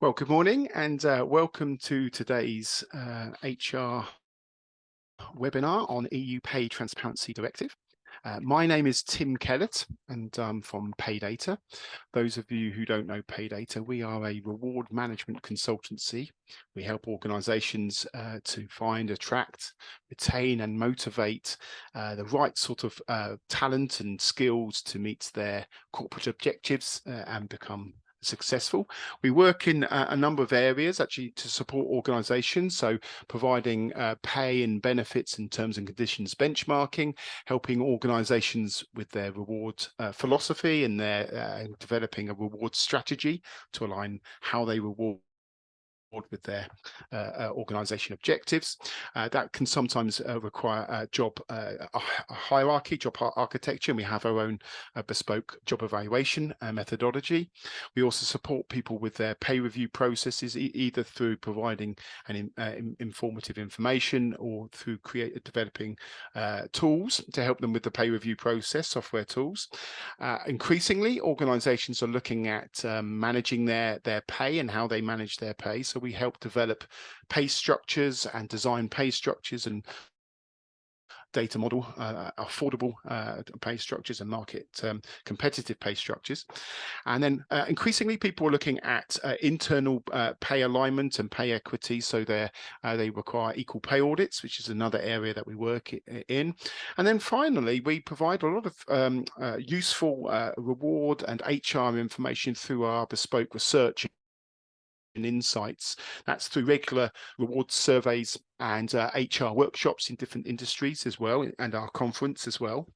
Well, good morning and welcome to today's HR webinar on EU Pay Transparency Directive. My name is Tim Kellett and I'm from Paydata. Those of you who don't know Paydata, we are a reward management consultancy. We help organisations to find, attract, retain and motivate the right sort of talent and skills to meet their corporate objectives and become successful. We work in a number of areas actually to support organizations, so providing pay and benefits and terms and conditions benchmarking, helping organizations with their reward philosophy and their developing a reward strategy to align how they reward with their organization objectives. That can sometimes require a job hierarchy, job architecture, and we have our own bespoke job evaluation methodology. We also support people with their pay review processes, either through providing an informative information or through developing tools to help them with the pay review process, software tools. Increasingly, organizations are looking at managing their pay and how they manage their pay. So we help develop pay structures and design pay structures and data model affordable pay structures and market competitive pay structures. And then increasingly people are looking at internal pay alignment and pay equity, so they require equal pay audits, which is another area that we work in. And then finally, we provide a lot of useful reward and HR information through our bespoke research and insights. That's through regular reward surveys and HR workshops in different industries as well, and our conference as well.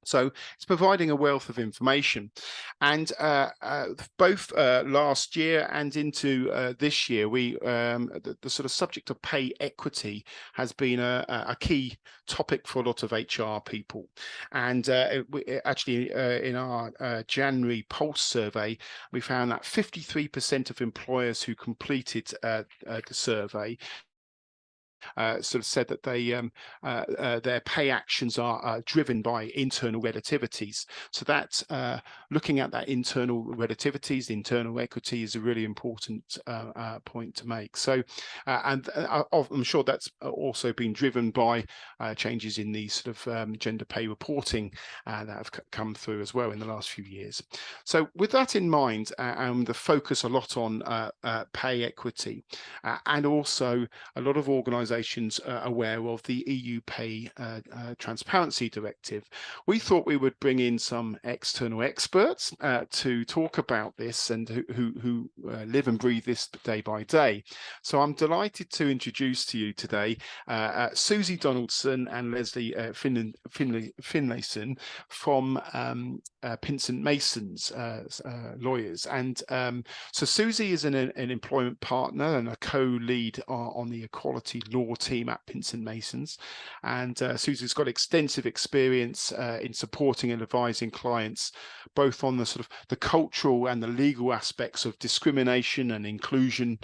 So it's providing a wealth of information. And both last year and into this year, the sort of subject of pay equity has been a key topic for a lot of HR people. And actually in our January Pulse survey, we found that 53% of employers who completed the survey sort of said that their pay actions are driven by internal relativities. So that's looking at that internal relativities, internal equity is a really important point to make. So, and I'm sure that's also been driven by changes in the sort of gender pay reporting that have come through as well in the last few years. So with that in mind, and the focus a lot on pay equity, and also a lot of organisations aware of the EU Pay Transparency Directive, we thought we would bring in some external experts to talk about this and who live and breathe this day by day. So I'm delighted to introduce to you today Susannah Donaldson and Lesley Finlayson from Pinsent Masons lawyers. And so Susie is an employment partner and a co-lead on the equality law team at Pinsent Masons, and Susie's got extensive experience in supporting and advising clients both on the sort of the cultural and the legal aspects of discrimination and inclusion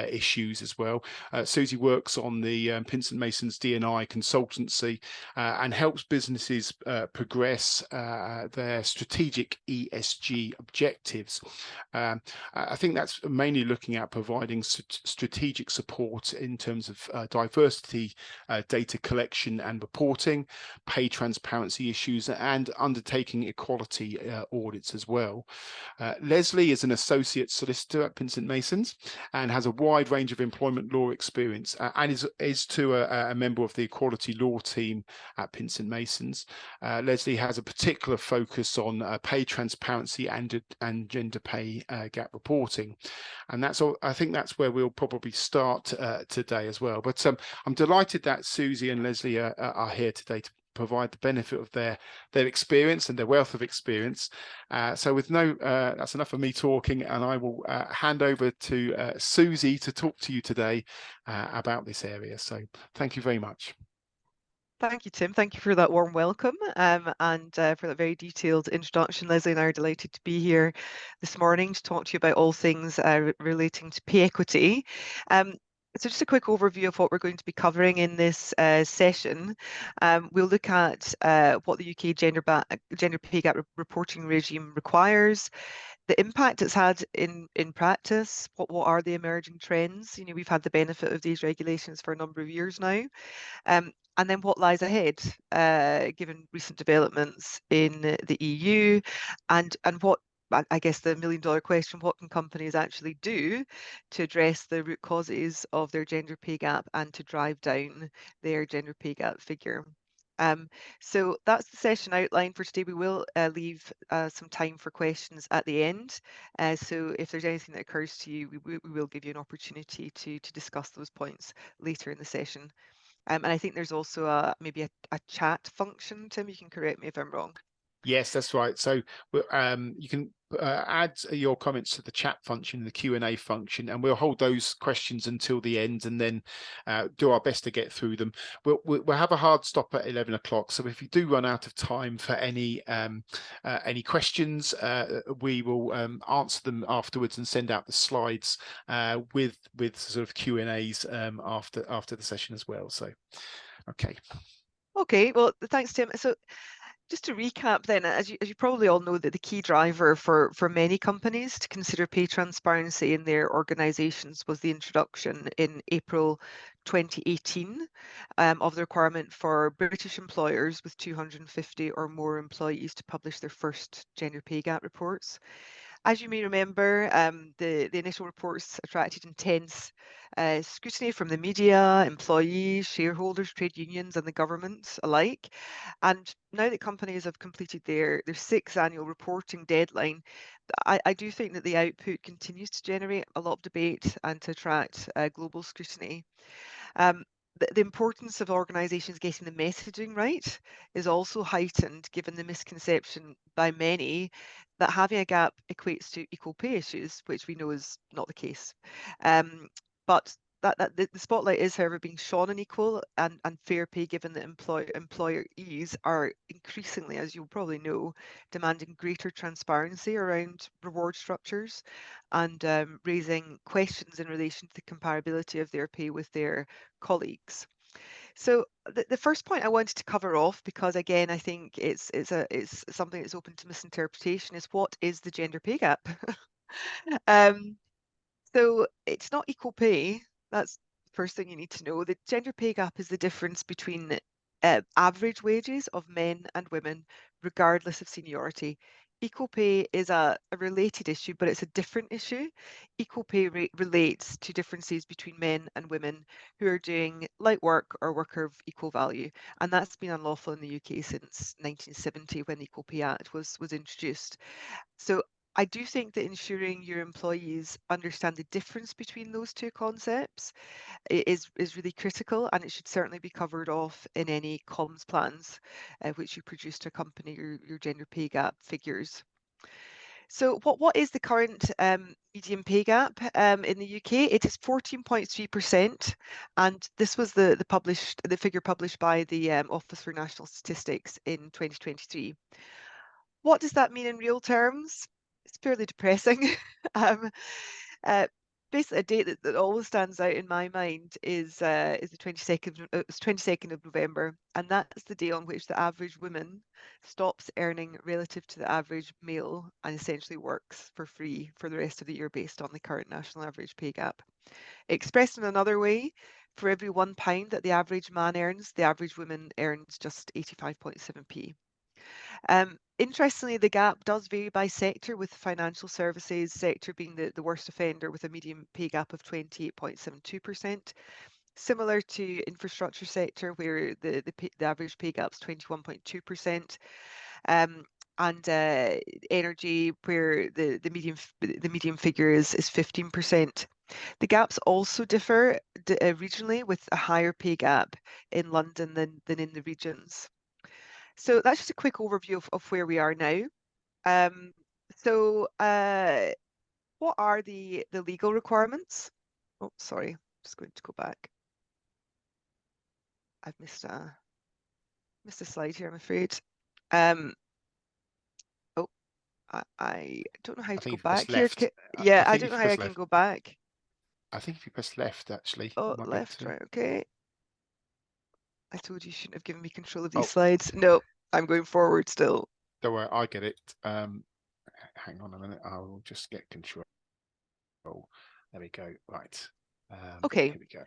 issues as well. Susie works on the Pinsent Masons D&I consultancy and helps businesses progress their strategic ESG objectives. I think that's mainly looking at providing strategic support in terms of diversity data collection and reporting, pay transparency issues, and undertaking equality audits as well. Lesley is an associate solicitor at Pinsent Masons and has a wide range of employment law experience and is a member of the equality law team at Pinsent Masons. Lesley has a particular focus on pay transparency and gender pay gap reporting, and that's all. I think that's where we'll probably start today as well. But I'm delighted that Susie and Lesley are here today to provide the benefit of their experience and their wealth of experience. So with that's enough of me talking, and I will hand over to Susie to talk to you today about this area. So thank you very much. Thank you, Tim. Thank you for that warm welcome and for that very detailed introduction. Lesley and I are delighted to be here this morning to talk to you about all things relating to pay equity. So just a quick overview of what we're going to be covering in this session. We'll look at what the UK gender pay gap reporting regime requires, the impact it's had in practice, what are the emerging trends. You know, we've had the benefit of these regulations for a number of years now. And then what lies ahead, given recent developments in the EU, and what, I guess the million-dollar question, what can companies actually do to address the root causes of their gender pay gap and to drive down their gender pay gap figure? So that's the session outline for today. We will leave some time for questions at the end. So if there's anything that occurs to you, we will give you an opportunity to discuss those points later in the session. And I think there's also maybe a chat function. Tim, you can correct me if I'm wrong. Yes, that's right. So you can add your comments to the chat function, the Q&A function, and we'll hold those questions until the end and then do our best to get through them. We'll have a hard stop at 11 o'clock. So if you do run out of time for any questions, we will answer them afterwards and send out the slides with sort of Q&As after the session as well. So, okay. Okay, well, thanks, Tim. So just to recap then, as you probably all know, that the key driver for many companies to consider pay transparency in their organizations was the introduction in April 2018 of the requirement for British employers with 250 or more employees to publish their first gender pay gap reports. As you may remember, the initial reports attracted intense scrutiny from the media, employees, shareholders, trade unions, and the government alike. And now that companies have completed their sixth annual reporting deadline, I do think that the output continues to generate a lot of debate and to attract global scrutiny. Um, the importance of organisations getting the messaging right is also heightened given the misconception by many that having a gap equates to equal pay issues, which we know is not the case. But the spotlight is, however, being shone on equal and fair pay, given that employees are increasingly, as you'll probably know, demanding greater transparency around reward structures and raising questions in relation to the comparability of their pay with their colleagues. So the first point I wanted to cover off, because again I think it's something that's open to misinterpretation, is what is the gender pay gap? So it's not equal pay. That's the first thing you need to know. The gender pay gap is the difference between average wages of men and women, regardless of seniority. Equal pay is a related issue, but it's a different issue. Equal pay relates to differences between men and women who are doing light work or work of equal value. And that's been unlawful in the UK since 1970, when the Equal Pay Act was introduced. So I do think that ensuring your employees understand the difference between those two concepts is really critical, and it should certainly be covered off in any comms plans which you produce to accompany your gender pay gap figures. So what is the current median pay gap in the UK? It is 14.3%, and this was the figure published by the Office for National Statistics in 2023. What does that mean in real terms? It's fairly depressing. um, Basically, a date that always stands out in my mind is the 22nd of November, and that's the day on which the average woman stops earning relative to the average male and essentially works for free for the rest of the year based on the current national average pay gap. Expressed in another way, for every £1 that the average man earns, the average woman earns just 85.7p. Interestingly, the gap does vary by sector, with the financial services sector being the worst offender with a median pay gap of 28.72%, similar to infrastructure sector where the average pay gap is 21.2%, and energy where the median figure is 15%. The gaps also differ regionally, with a higher pay gap in London than in the regions. So that's just a quick overview of where we are now. What are the legal requirements? Oh, sorry, I'm just going to go back. I've missed a slide here, I'm afraid. Oh, I don't know how to go back here. Yeah, I don't know how I can go back. I think if you press left, actually, Oh, you might be able left, to. right, okay. I told you shouldn't have given me control of these Oh, slides. No, I'm going forward still. don't worry, I get it. Hang on a minute. I will just get control. There we go. Right. Okay, Here we go.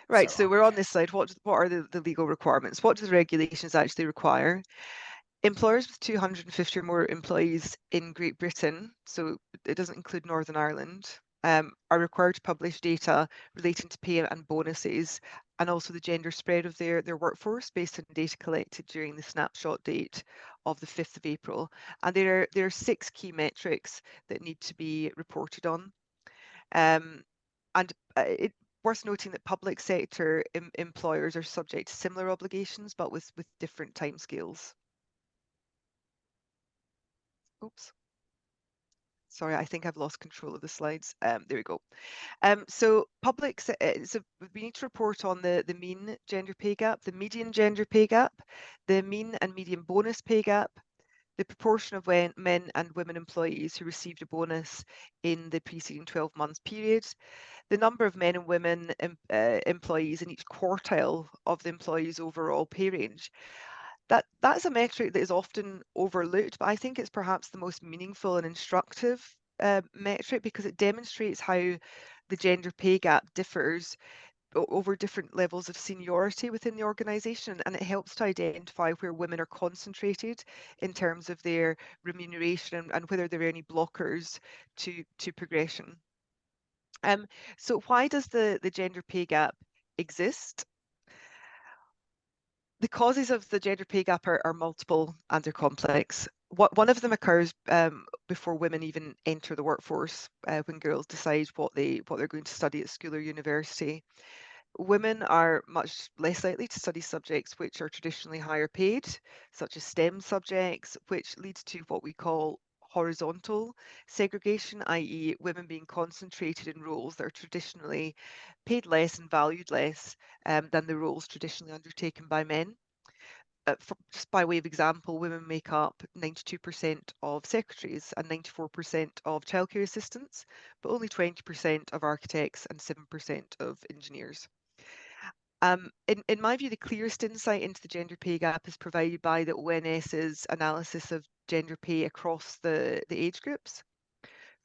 right, so we're on Okay. this slide. What are the legal requirements? What do the regulations actually require? Employers with 250 or more employees in Great Britain, so it doesn't include Northern Ireland, are required to publish data relating to pay and bonuses, and also the gender spread of their workforce based on data collected during the snapshot date of the 5th of April. And there are 6 key metrics that need to be reported on. And it's worth noting that public sector employers are subject to similar obligations, but with different timescales. Oops. Sorry, I think I've lost control of the slides. There we go. So we need to report on the mean gender pay gap, the median gender pay gap, the mean and median bonus pay gap, the proportion of men and women employees who received a bonus in the preceding 12 months period, the number of men and women employees in each quartile of the employee's overall pay range. That's a metric that is often overlooked, but I think it's perhaps the most meaningful and instructive metric because it demonstrates how the gender pay gap differs over different levels of seniority within the organisation, and it helps to identify where women are concentrated in terms of their remuneration and whether there are any blockers to progression. So why does the gender pay gap exist? The causes of the gender pay gap are multiple and they're complex. One of them occurs before women even enter the workforce, when girls decide what they're going to study at school or university. Women are much less likely to study subjects which are traditionally higher paid, such as STEM subjects, which leads to what we call horizontal segregation, i.e., women being concentrated in roles that are traditionally paid less and valued less than the roles traditionally undertaken by men. Just by way of example, women make up 92% of secretaries and 94% of childcare assistants, but only 20% of architects and 7% of engineers. In my view, the clearest insight into the gender pay gap is provided by the ONS's analysis of gender pay across the age groups.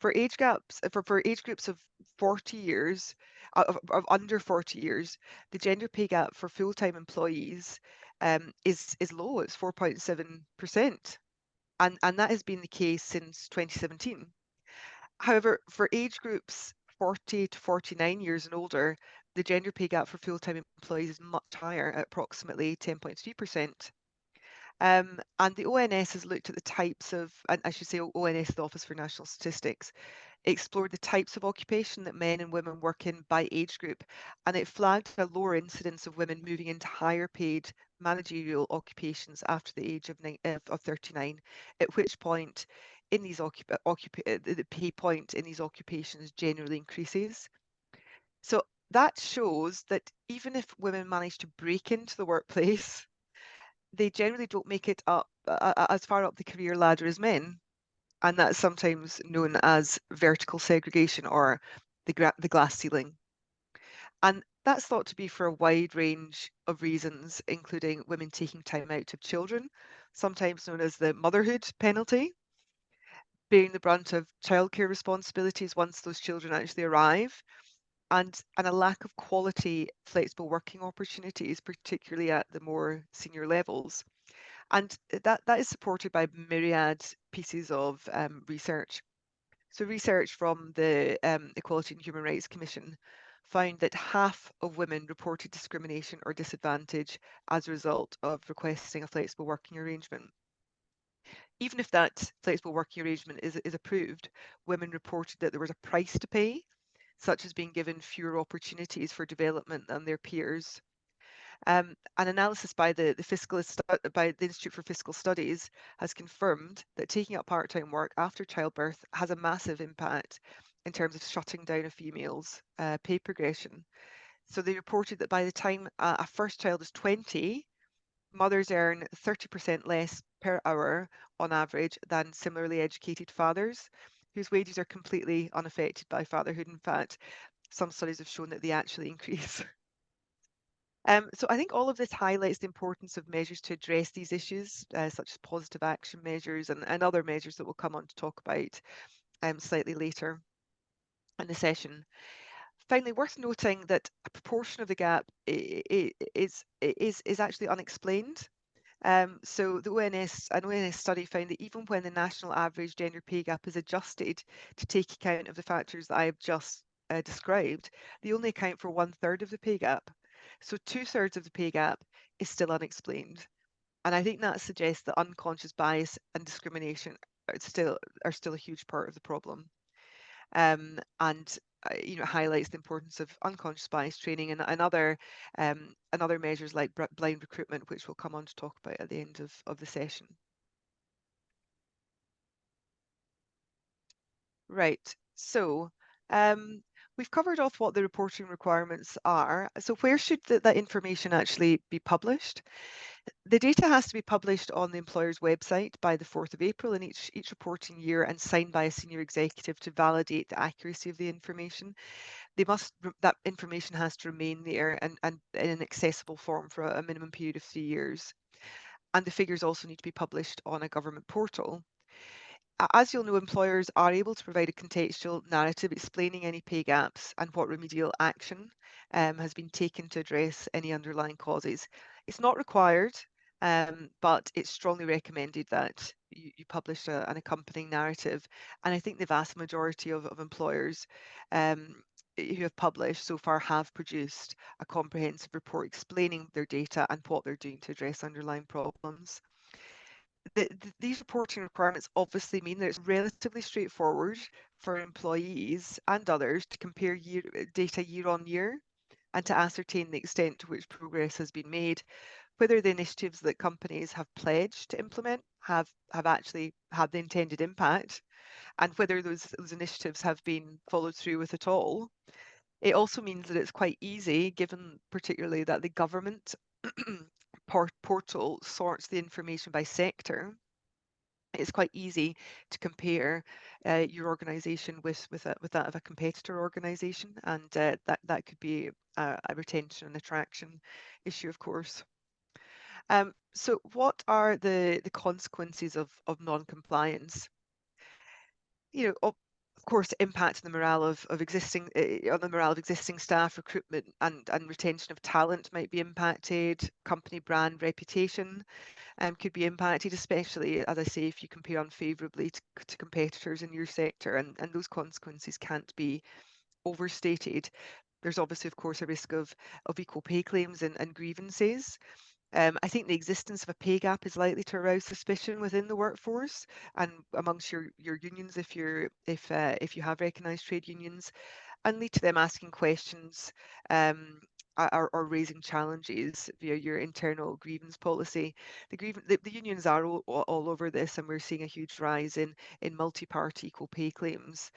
For age groups of 40 years, of under 40 years, the gender pay gap for full-time employees is low. It's 4.7%, and that has been the case since 2017. However, for age groups 40 to 49 years and older, the gender pay gap for full-time employees is much higher at approximately 10.3%. And the ONS has looked at the types of, and I should say ONS, the Office for National Statistics, explored the types of occupation that men and women work in by age group, and it flagged a lower incidence of women moving into higher paid managerial occupations after the age of 39, at which point in these the pay point in these occupations generally increases. So that shows that even if women manage to break into the workplace, they generally don't make it up as far up the career ladder as men. And that's sometimes known as vertical segregation or the glass ceiling. And that's thought to be for a wide range of reasons, including women taking time out to have children, sometimes known as the motherhood penalty, bearing the brunt of childcare responsibilities once those children actually arrive, and a lack of quality flexible working opportunities, particularly at the more senior levels. And that is supported by myriad pieces of research. So research from the Equality and Human Rights Commission found that half of women reported discrimination or disadvantage as a result of requesting a flexible working arrangement. Even if that flexible working arrangement is approved, women reported that there was a price to pay, such as being given fewer opportunities for development than their peers. An analysis by the Institute for Fiscal Studies has confirmed that taking up part-time work after childbirth has a massive impact in terms of shutting down a female's pay progression. So they reported that by the time a first child is 20, mothers earn 30% less per hour on average than similarly educated fathers, whose wages are completely unaffected by fatherhood, in fact. some studies have shown that they actually increase. So I think all of this highlights the importance of measures to address these issues, such as positive action measures and other measures that we'll come on to talk about slightly later in the session. Finally, worth noting that a proportion of the gap is actually unexplained. So an ONS study found that even when the national average gender pay gap is adjusted to take account of the factors that I have just described, they only account for 1/3 of the pay gap. So 2/3 of the pay gap is still unexplained. And I think that suggests that unconscious bias and discrimination are still a huge part of the problem. And highlights the importance of unconscious bias training and other measures like blind recruitment, which we'll come on to talk about at the end of the session. Right, so we've covered off what the reporting requirements are. So where should that information actually be published? The data has to be published on the employer's website by the 4th of April in each reporting year and signed by a senior executive to validate the accuracy of the information. That information has to remain there and in an accessible form for a minimum period of 3 years. And the figures also need to be published on a government portal. As you'll know, employers are able to provide a contextual narrative explaining any pay gaps and what remedial action has been taken to address any underlying causes. It's not required, but it's strongly recommended that you publish an accompanying narrative. And I think the vast majority of employers who have published so far have produced a comprehensive report explaining their data and what they're doing to address underlying problems. These reporting requirements obviously mean that it's relatively straightforward for employees and others to compare data year on year and to ascertain the extent to which progress has been made, whether the initiatives that companies have pledged to implement have actually had the intended impact, and whether those initiatives have been followed through with at all. It also means that it's quite easy, given particularly that the government portal sorts the information by sector. It's quite easy to compare your organisation with that of a competitor organisation, and that could be a retention and attraction issue, of course. So what are the consequences of non-compliance? Of course, impact on the morale of existing staff, recruitment and retention of talent might be impacted. Company brand reputation could be impacted, especially, as I say, if you compare unfavourably to competitors in your sector, and those consequences can't be overstated. There's obviously, of course, a risk of equal pay claims and grievances. I think the existence of a pay gap is likely to arouse suspicion within the workforce and amongst your unions if you have recognised trade unions, and lead to them asking questions or raising challenges via your internal grievance policy. The unions are all over this, and we're seeing a huge rise in multi-party equal pay claims,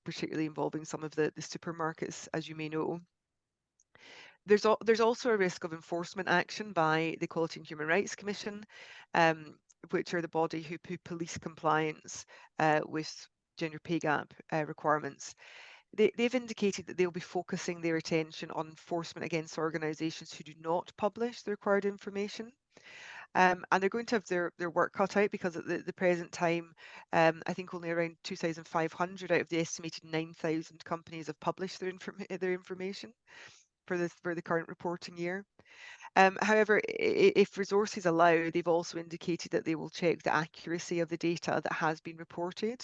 particularly involving some of the supermarkets, as you may know. There's also a risk of enforcement action by the Equality and Human Rights Commission, which are the body who police compliance with gender pay gap requirements. They've indicated that they'll be focusing their attention on enforcement against organisations who do not publish the required information. And they're going to have their work cut out, because at the present time, I think only around 2,500 out of the estimated 9,000 companies have published their information for the current reporting year. However, if resources allow, they've also indicated that they will check the accuracy of the data that has been reported.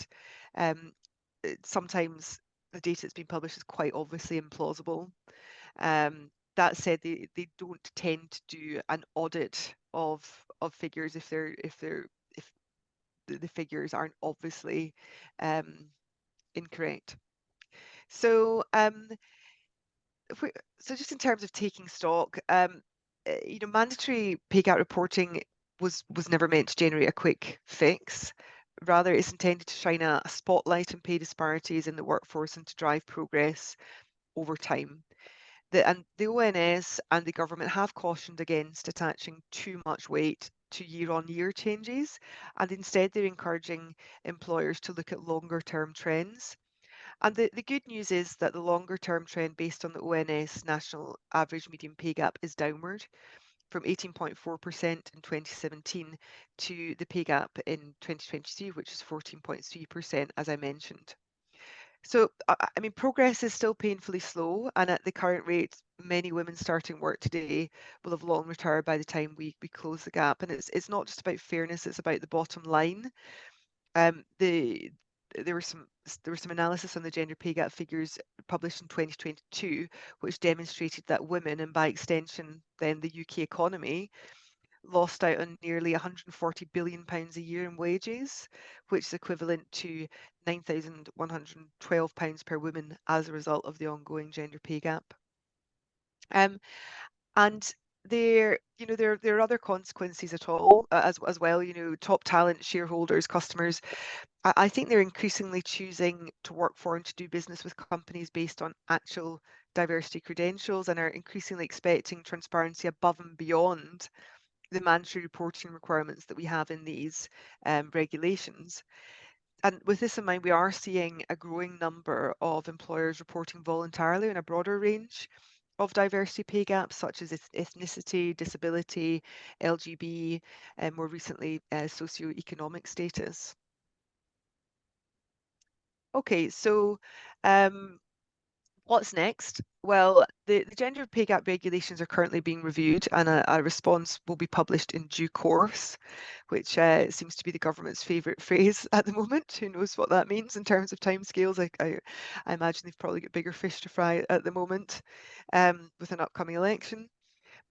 Sometimes the data that's been published is quite obviously implausible. That said, they don't tend to do an audit of figures if the figures aren't obviously incorrect. So just in terms of taking stock, mandatory pay gap reporting was never meant to generate a quick fix. Rather, it's intended to shine a spotlight on pay disparities in the workforce and to drive progress over time. The ONS and the government have cautioned against attaching too much weight to year-on-year changes, and instead they're encouraging employers to look at longer-term trends. And the good news is that the longer term trend based on the ONS national average median pay gap is downward from 18.4% in 2017 to the pay gap in 2023, which is 14.3%, as I mentioned. So, I mean, progress is still painfully slow, and at the current rate, many women starting work today will have long retired by the time we close the gap. And it's not just about fairness; it's about the bottom line. There was some analysis on the gender pay gap figures published in 2022, which demonstrated that women, and by extension, then the UK economy, lost out on nearly £140 billion a year in wages, which is equivalent to £9,112 per woman as a result of the ongoing gender pay gap. And there are other consequences at all as well. Top talent, shareholders, customers. I think they're increasingly choosing to work for and to do business with companies based on actual diversity credentials, and are increasingly expecting transparency above and beyond the mandatory reporting requirements that we have in these regulations. And with this in mind, we are seeing a growing number of employers reporting voluntarily in a broader range of diversity pay gaps, such as ethnicity, disability, LGB, and more recently, socioeconomic status. Okay, so what's next? Well, the gender pay gap regulations are currently being reviewed, and a response will be published in due course, which seems to be the government's favourite phrase at the moment. Who knows what that means in terms of timescales? I imagine they've probably got bigger fish to fry at the moment with an upcoming election.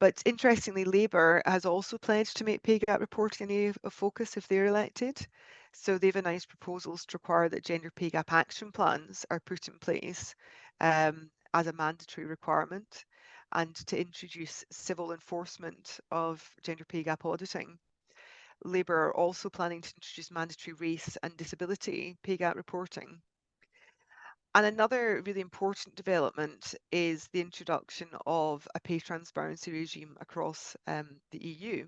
But interestingly, Labour has also pledged to make pay gap reporting an area of focus if they're elected. So they've announced proposals to require that gender pay gap action plans are put in place as a mandatory requirement, and to introduce civil enforcement of gender pay gap auditing. Labour are also planning to introduce mandatory race and disability pay gap reporting. And another really important development is the introduction of a pay transparency regime across the EU.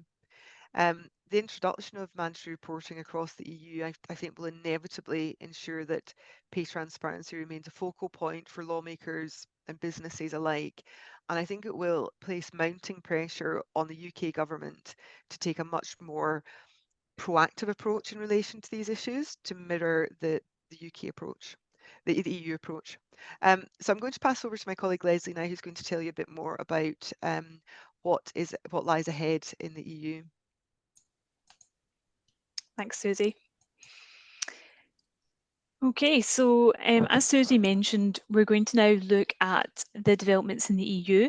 The introduction of mandatory reporting across the EU, I think, will inevitably ensure that pay transparency remains a focal point for lawmakers and businesses alike. And I think it will place mounting pressure on the UK government to take a much more proactive approach in relation to these issues, to mirror the UK approach, the EU approach. So I'm going to pass over to my colleague Lesley now, who's going to tell you a bit more about what lies ahead in the EU. Thanks, Susie. Okay, so as Susie mentioned, we're going to now look at the developments in the EU,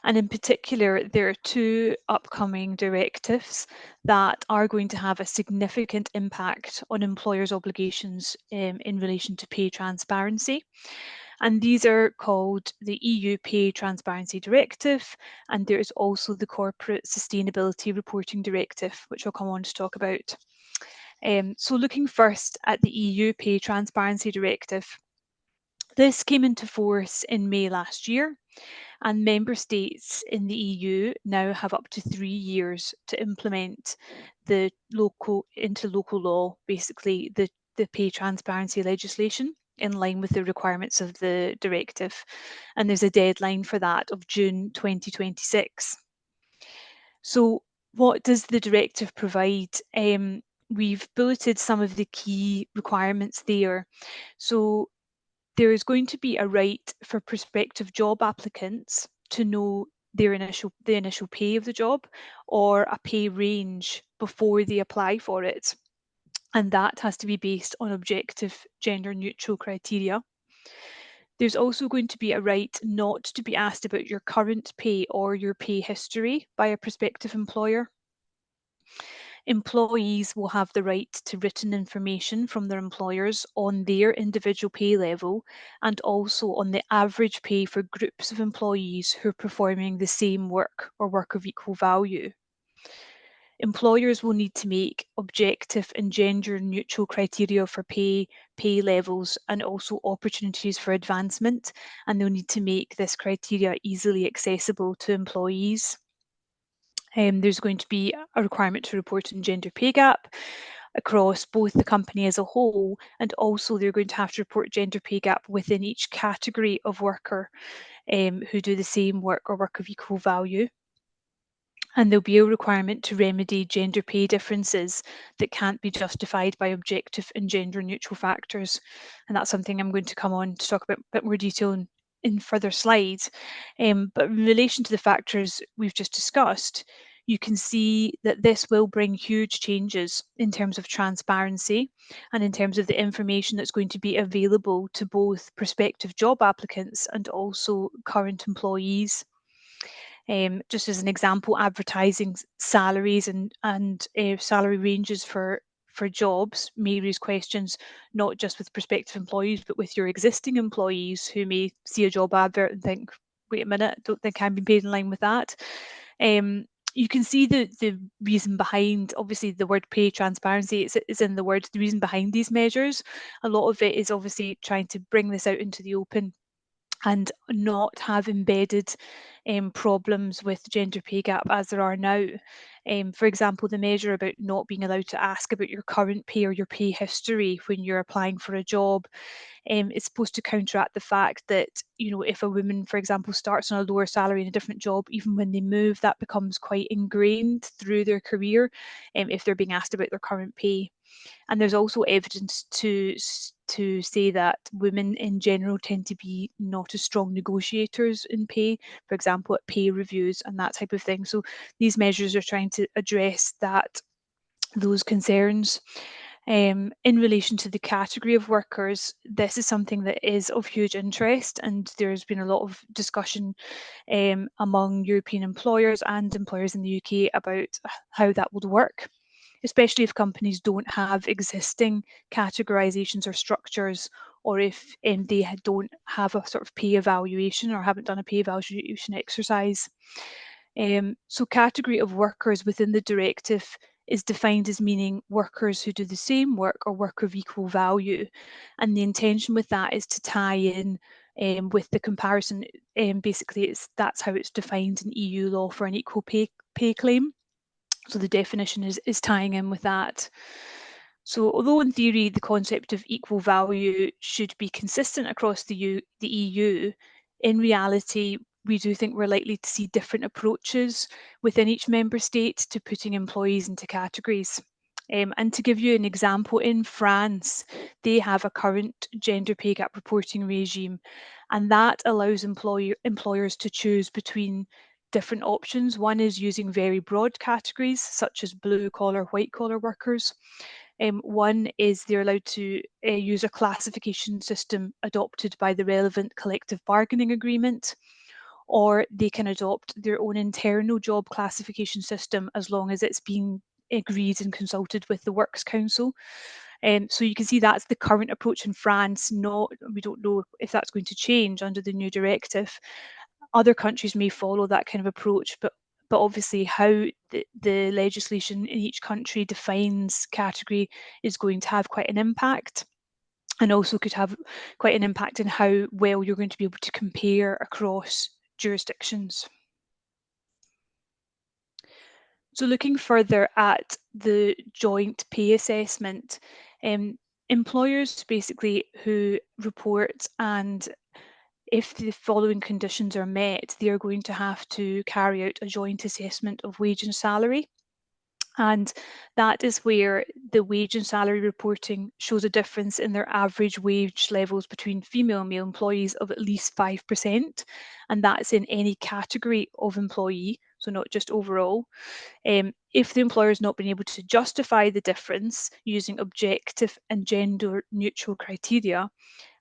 and in particular, there are two upcoming directives that are going to have a significant impact on employers' obligations in relation to pay transparency. And these are called the EU Pay Transparency Directive, and there is also the Corporate Sustainability Reporting Directive, which I'll come on to talk about. So looking first at the EU Pay Transparency Directive. This came into force in May last year, and member states in the EU now have up to 3 years to implement into local law, basically the pay transparency legislation in line with the requirements of the directive. And there's a deadline for that of June 2026. So what does the directive provide? We've bulleted some of the key requirements there. So there is going to be a right for prospective job applicants to know the initial pay of the job, or a pay range before they apply for it. And that has to be based on objective gender neutral criteria. There's also going to be a right not to be asked about your current pay or your pay history by a prospective employer. Employees will have the right to written information from their employers on their individual pay level, and also on the average pay for groups of employees who are performing the same work or work of equal value. Employers will need to make objective and gender neutral criteria for pay levels, and also opportunities for advancement, and they'll need to make this criteria easily accessible to employees. There's going to be a requirement to report on gender pay gap. across both the company as a whole, and also they're going to have to report gender pay gap within each category of worker who do the same work or work of equal value. And there'll be a requirement to remedy gender pay differences that can't be justified by objective and gender neutral factors. And that's something I'm going to come on to talk about a bit more detail in further slides. But in relation to the factors we've just discussed, you can see that this will bring huge changes in terms of transparency and in terms of the information that's going to be available to both prospective job applicants and also current employees. Just as an example, advertising salaries and salary ranges for jobs may raise questions not just with prospective employees but with your existing employees who may see a job advert and think, wait a minute, don't think I'm being paid in line with that. You can see the reason behind, obviously the word pay transparency is in the word, the reason behind these measures. A lot of it is obviously trying to bring this out into the open and not have embedded problems with gender pay gap as there are now. For example, the measure about not being allowed to ask about your current pay or your pay history when you're applying for a job is supposed to counteract the fact that, you know, if a woman, for example, starts on a lower salary in a different job, even when they move, that becomes quite ingrained through their career if they're being asked about their current pay. And there's also evidence to say that women in general tend to be not as strong negotiators in pay, for example, at pay reviews and that type of thing. So these measures are trying to address those concerns. In relation to the category of workers, this is something that is of huge interest, and there's been a lot of discussion among European employers and employers in the UK about how that would work, especially if companies don't have existing categorizations or structures, or if they don't have a sort of pay evaluation or haven't done a pay evaluation exercise. So category of workers within the directive is defined as meaning workers who do the same work or work of equal value. And the intention with that is to tie in with the comparison. Basically, that's how it's defined in EU law for an equal pay claim. So the definition is tying in with that. So although in theory the concept of equal value should be consistent across the EU, in reality we do think we're likely to see different approaches within each member state to putting employees into categories. And to give you an example, in France, they have a current gender pay gap reporting regime, and that allows employers to choose between different options. One is using very broad categories, such as blue collar, white collar workers. One is they're allowed to use a classification system adopted by the relevant collective bargaining agreement, or they can adopt their own internal job classification system as long as it's being agreed and consulted with the Works Council. So you can see that's the current approach in France. We don't know if that's going to change under the new directive. Other countries may follow that kind of approach, but obviously how the legislation in each country defines category is going to have quite an impact, and also could have quite an impact in how well you're going to be able to compare across jurisdictions. So looking further at the joint pay assessment, employers basically who report, and if the following conditions are met, they are going to have to carry out a joint assessment of wage and salary. And that is where the wage and salary reporting shows a difference in their average wage levels between female and male employees of at least 5%. And that's in any category of employee, so not just overall. If the employer has not been able to justify the difference using objective and gender neutral criteria,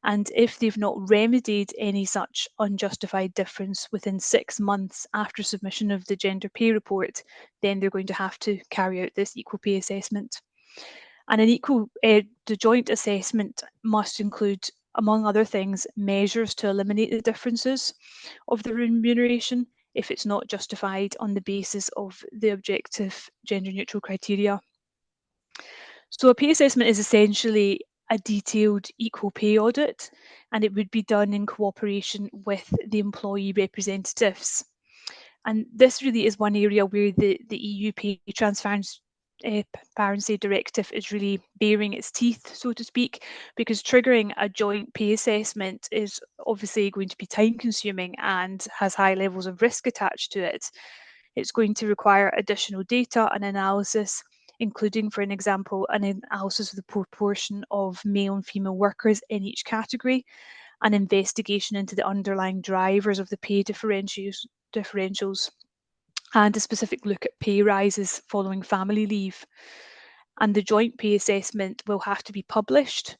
and if they've not remedied any such unjustified difference within 6 months after submission of the gender pay report, then they're going to have to carry out this equal pay assessment. And the joint assessment must include, among other things, measures to eliminate the differences of the remuneration if it's not justified on the basis of the objective gender neutral criteria. So a pay assessment is essentially a detailed equal pay audit, and it would be done in cooperation with the employee representatives. And this really is one area where the EU Pay Transparency Directive is really bearing its teeth, so to speak, because triggering a joint pay assessment is obviously going to be time consuming and has high levels of risk attached to it. It's going to require additional data and analysis, including, for an example, an analysis of the proportion of male and female workers in each category, an investigation into the underlying drivers of the pay differentials, and a specific look at pay rises following family leave. And the joint pay assessment will have to be published,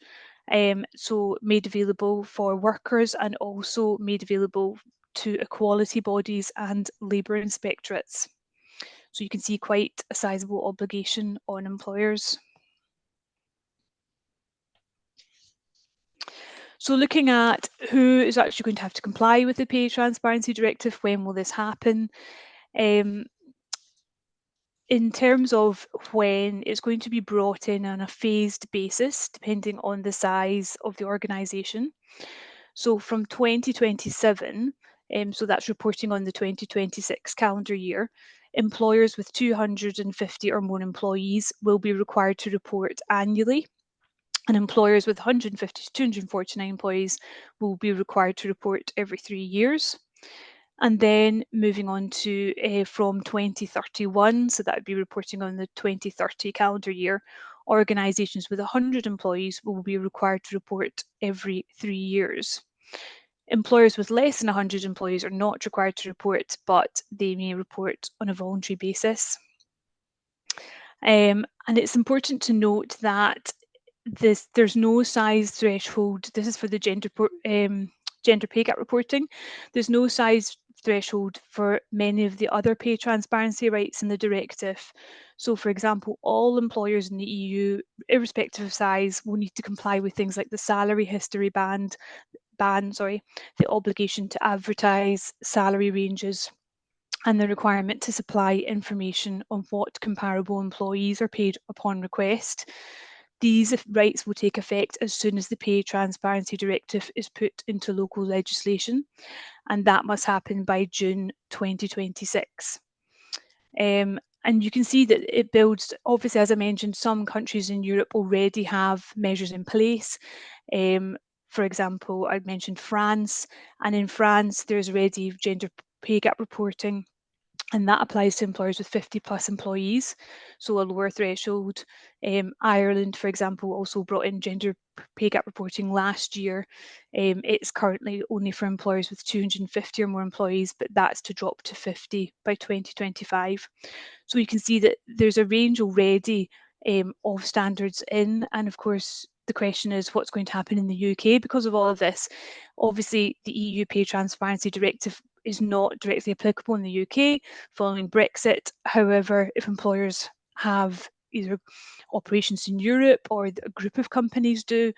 so made available for workers and also made available to equality bodies and labour inspectorates. So you can see quite a sizable obligation on employers. So looking at who is actually going to have to comply with the Pay Transparency Directive, when will this happen? In terms of when, it's going to be brought in on a phased basis, depending on the size of the organisation. So from 2027, so that's reporting on the 2026 calendar year, employers with 250 or more employees will be required to report annually, and employers with 150 to 249 employees will be required to report every 3 years. And then moving on to from 2031, so that would be reporting on the 2030 calendar year, organisations with 100 employees will be required to report every 3 years. Employers with less than 100 employees are not required to report, but they may report on a voluntary basis. And it's important to note that there's no size threshold. This is for the gender pay gap reporting. There's no size threshold for many of the other pay transparency rights in the directive. So, for example, all employers in the EU, irrespective of size, will need to comply with things like the salary history ban, the obligation to advertise salary ranges, and the requirement to supply information on what comparable employees are paid upon request. These rights will take effect as soon as the Pay Transparency Directive is put into local legislation, and that must happen by June 2026. And you can see that it builds, obviously, as I mentioned, some countries in Europe already have measures in place. For example, I mentioned France, and in France, there's already gender pay gap reporting, and that applies to employers with 50 plus employees, so a lower threshold. Ireland, for example, also brought in gender pay gap reporting last year. It's currently only for employers with 250 or more employees, but that's to drop to 50 by 2025. So you can see that there's a range already of standards in, and of course the question is what's going to happen in the UK because of all of this. Obviously, the EU Pay Transparency Directive is not directly applicable in the UK following Brexit. However, if employers have either operations in Europe or a group of companies do,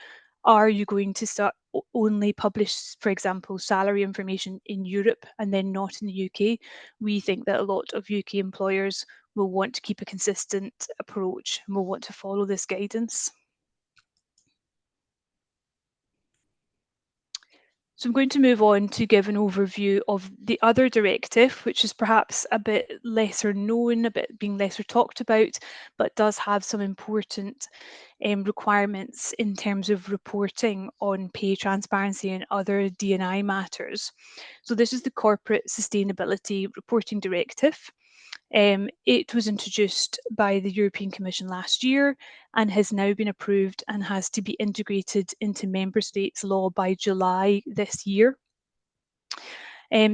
are you going to start only publish, for example, salary information in Europe and then not in the UK? We think that a lot of UK employers will want to keep a consistent approach and will want to follow this guidance. So I'm going to move on to give an overview of the other directive, which is perhaps a bit lesser known, a bit being lesser talked about, but does have some important requirements in terms of reporting on pay transparency and other D&I matters. So this is the Corporate Sustainability Reporting Directive. It was introduced by the European Commission last year and has now been approved and has to be integrated into member states' law by July this year.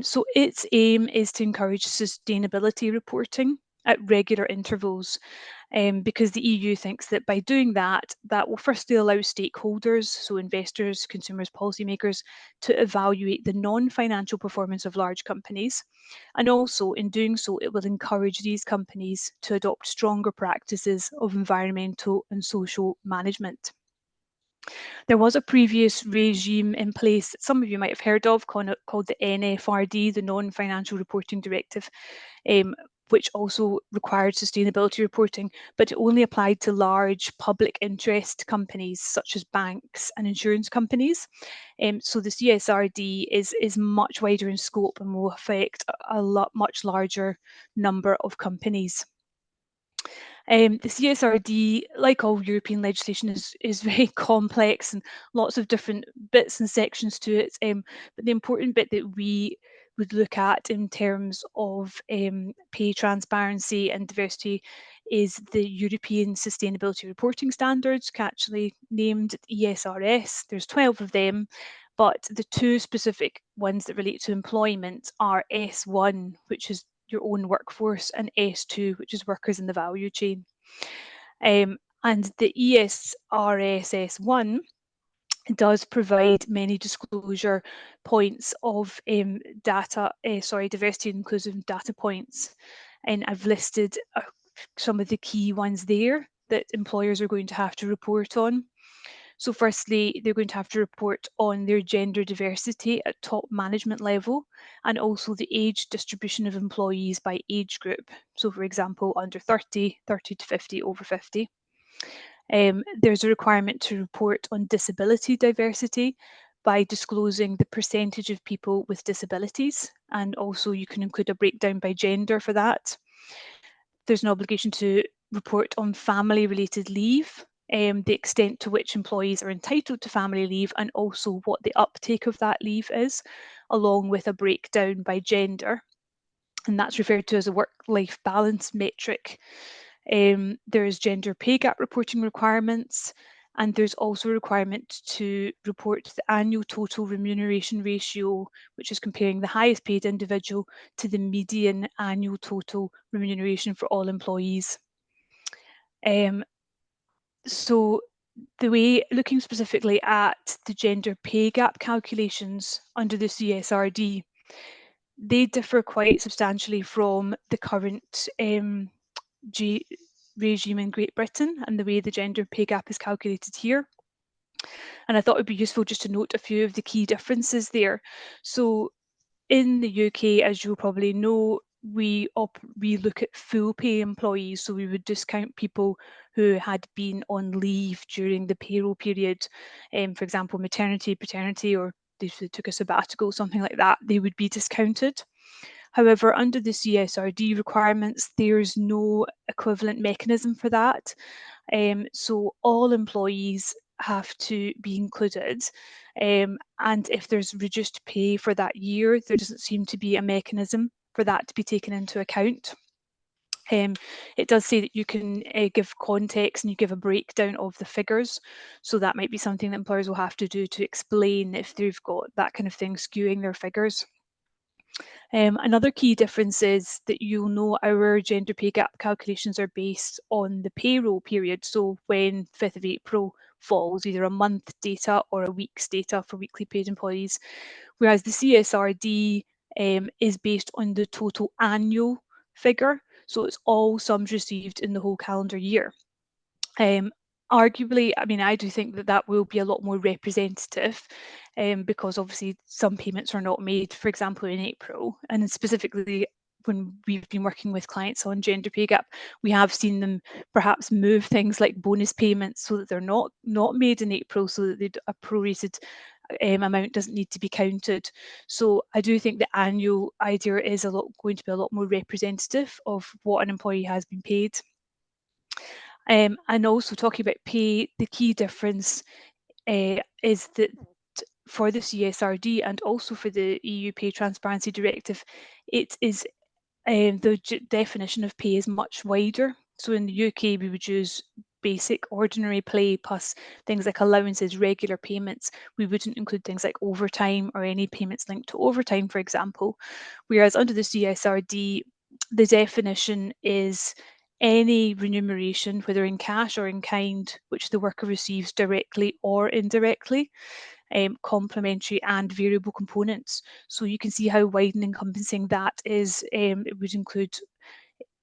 So its aim is to encourage sustainability reporting at regular intervals, because the EU thinks that by doing that, that will firstly allow stakeholders, so investors, consumers, policymakers, to evaluate the non-financial performance of large companies. And also in doing so, it will encourage these companies to adopt stronger practices of environmental and social management. There was a previous regime in place that some of you might have heard of called the NFRD, the Non-Financial Reporting Directive, which also required sustainability reporting, but it only applied to large public interest companies such as banks and insurance companies. So the CSRD is much wider in scope and will affect a much larger number of companies. The CSRD, like all European legislation, is very complex and lots of different bits and sections to it. But the important bit that we would look at in terms of pay transparency and diversity is the European Sustainability Reporting Standards, actually named ESRS. There's 12 of them, but the two specific ones that relate to employment are S1, which is your own workforce, and S2, which is workers in the value chain. And the ESRSS1 does provide many disclosure points of diversity and inclusive data points. And I've listed some of the key ones there that employers are going to have to report on. So firstly, they're going to have to report on their gender diversity at top management level, and also the age distribution of employees by age group. So for example, under 30, 30 to 50, over 50. There's a requirement to report on disability diversity by disclosing the percentage of people with disabilities, and also you can include a breakdown by gender for that. There's an obligation to report on family-related leave, the extent to which employees are entitled to family leave, and also what the uptake of that leave is, along with a breakdown by gender. And that's referred to as a work-life balance metric. There's gender pay gap reporting requirements, and there's also a requirement to report the annual total remuneration ratio, which is comparing the highest paid individual to the median annual total remuneration for all employees. So the way, looking specifically at the gender pay gap calculations under the CSRD, they differ quite substantially from the current regime in Great Britain and the way the gender pay gap is calculated here. And I thought it would be useful just to note a few of the key differences there. So in the UK, as you'll probably know, we look at full pay employees, so we would discount people who had been on leave during the payroll period, for example, maternity, paternity, or they took a sabbatical, something like that, they would be discounted. However, under the CSRD requirements, there's no equivalent mechanism for that. So all employees have to be included. And if there's reduced pay for that year, there doesn't seem to be a mechanism for that to be taken into account. It does say that you can give context and you give a breakdown of the figures. So that might be something that employers will have to do to explain if they've got that kind of thing skewing their figures. Another key difference is that you'll know our gender pay gap calculations are based on the payroll period. So when 5th of April falls, either a month data or a week's data for weekly paid employees, whereas the CSRD is based on the total annual figure. So it's all sums received in the whole calendar year. Arguably, I mean, I do think that that will be a lot more representative because obviously some payments are not made, for example, in April. And specifically, when we've been working with clients on gender pay gap, we have seen them perhaps move things like bonus payments so that they're not made in April, so that a prorated amount doesn't need to be counted. So I do think the annual idea is going to be a lot more representative of what an employee has been paid. And also talking about pay, the key difference is that for the CSRD and also for the EU Pay Transparency Directive, it is the definition of pay is much wider. So in the UK, we would use basic ordinary pay plus things like allowances, regular payments. We wouldn't include things like overtime or any payments linked to overtime, for example. Whereas under the CSRD, the definition is any remuneration, whether in cash or in kind, which the worker receives directly or indirectly, complementary and variable components. So you can see how wide and encompassing that is. It would include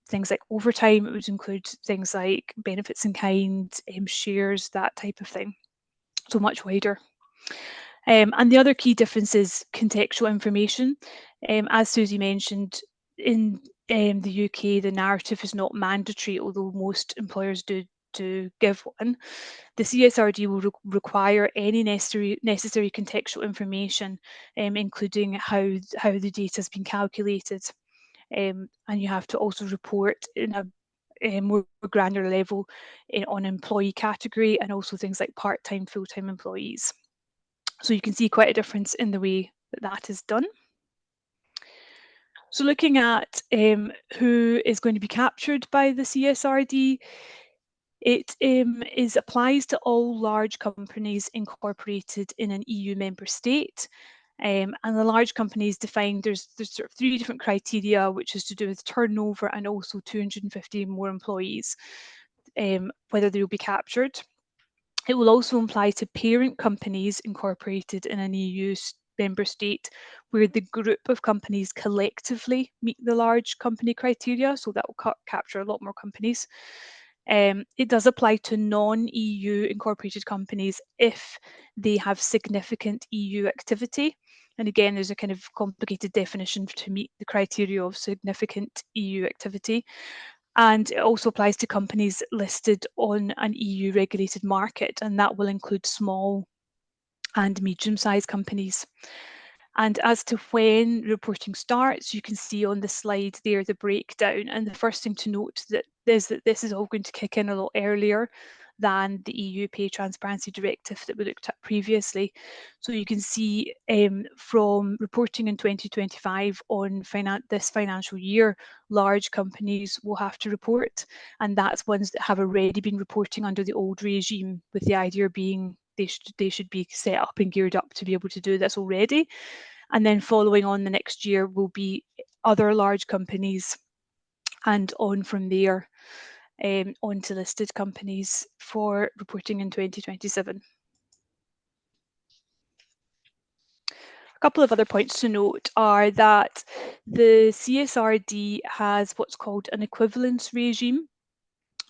things like overtime, it would include things like benefits in kind, shares, that type of thing. So much wider. And the other key difference is contextual information. As Susie mentioned, in the UK, the narrative is not mandatory, although most employers do give one. The CSRD will require any necessary contextual information, including how the data has been calculated. And you have to also report in a more granular level on employee category, and also things like part-time, full-time employees. So you can see quite a difference in the way that that is done. So looking at who is going to be captured by the CSRD, it applies to all large companies incorporated in an EU member state. And the large companies defined, there's sort of 3 different criteria, which is to do with turnover and also 250 more employees, whether they will be captured. It will also apply to parent companies incorporated in an EU member state where the group of companies collectively meet the large company criteria, so that will capture a lot more companies. It does apply to non-EU incorporated companies if they have significant EU activity. And again, there's a kind of complicated definition to meet the criteria of significant EU activity. And it also applies to companies listed on an EU regulated market, and that will include small and medium-sized companies. And as to when reporting starts, you can see on the slide there the breakdown. And the first thing to note is that this is all going to kick in a lot earlier than the EU Pay Transparency Directive that we looked at previously. So you can see from reporting in 2025 on this financial year, large companies will have to report, and that's ones that have already been reporting under the old regime, with the idea being they should be set up and geared up to be able to do this already. And then following on the next year will be other large companies, and on from there on to listed companies for reporting in 2027. A couple of other points to note are that the CSRD has what's called an equivalence regime.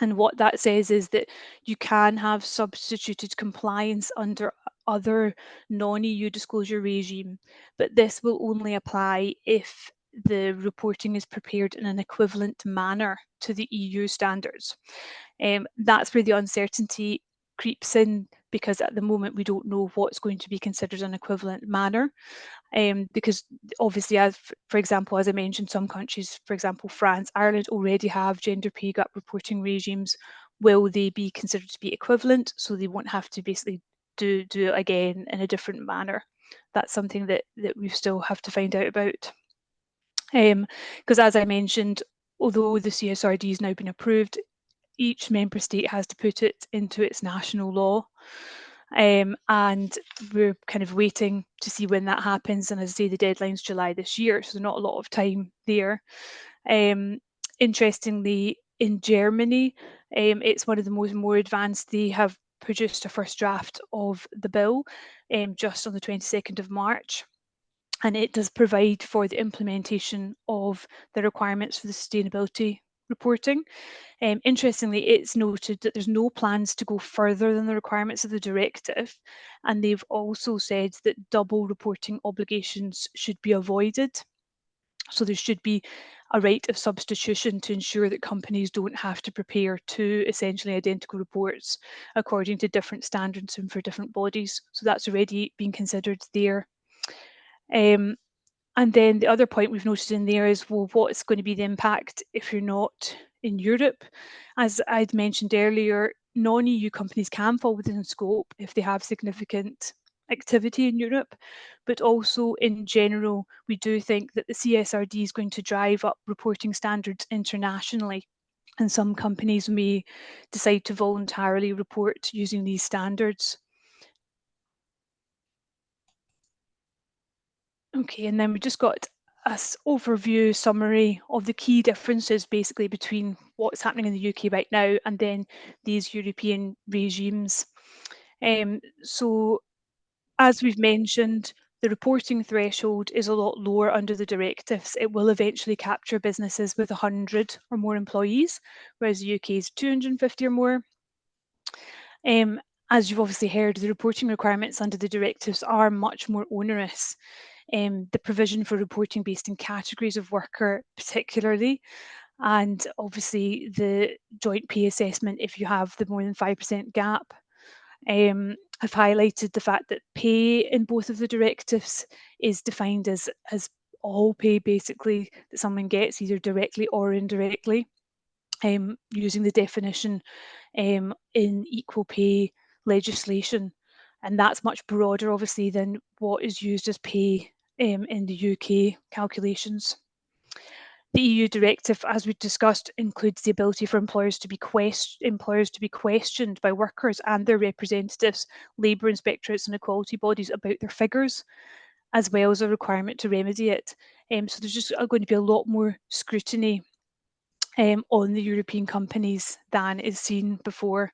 And what that says is that you can have substituted compliance under other non-EU disclosure regime, but this will only apply if the reporting is prepared in an equivalent manner to the EU standards. That's where the uncertainty creeps in, because at the moment we don't know what's going to be considered an equivalent manner. Because obviously, as for example, as I mentioned, some countries, for example, France, Ireland, already have gender pay gap reporting regimes. Will they be considered to be equivalent, so they won't have to basically do it again in a different manner? That's something that we still have to find out about. Because as I mentioned, although the CSRD has now been approved, each member state has to put it into its national law. And we're kind of waiting to see when that happens. And as I say, the deadline's July this year, so not a lot of time there. Interestingly, in Germany, it's one of the more advanced. They have produced a first draft of the bill just on the 22nd of March. And it does provide for the implementation of the requirements for the sustainability reporting. Interestingly, it's noted that there's no plans to go further than the requirements of the directive, and they've also said that double reporting obligations should be avoided. So there should be a right of substitution to ensure that companies don't have to prepare 2 essentially identical reports according to different standards and for different bodies. So that's already been considered there. And then the other point we've noted in there is, well, what's going to be the impact if you're not in Europe? As I'd mentioned earlier, non-EU companies can fall within scope if they have significant activity in Europe, but also in general, we do think that the CSRD is going to drive up reporting standards internationally, and some companies may decide to voluntarily report using these standards. Okay, and then we just got an overview summary of the key differences basically between what's happening in the UK right now and then these European regimes. So as we've mentioned, the reporting threshold is a lot lower under the directives. It will eventually capture businesses with 100 or more employees, whereas the UK is 250 or more. As you've obviously heard, the reporting requirements under the directives are much more onerous. The provision for reporting based in categories of worker particularly, and obviously the joint pay assessment if you have the more than 5% gap. I've highlighted the fact that pay in both of the directives is defined as all pay basically that someone gets, either directly or indirectly. using the definition in equal pay legislation. And that's much broader, obviously, than what is used as pay in the UK calculations. The EU directive, as we discussed, includes the ability for employers to be questioned by workers and their representatives, labour inspectorates and equality bodies about their figures, as well as a requirement to remedy it. So there's just going to be a lot more scrutiny on the European companies than is seen before.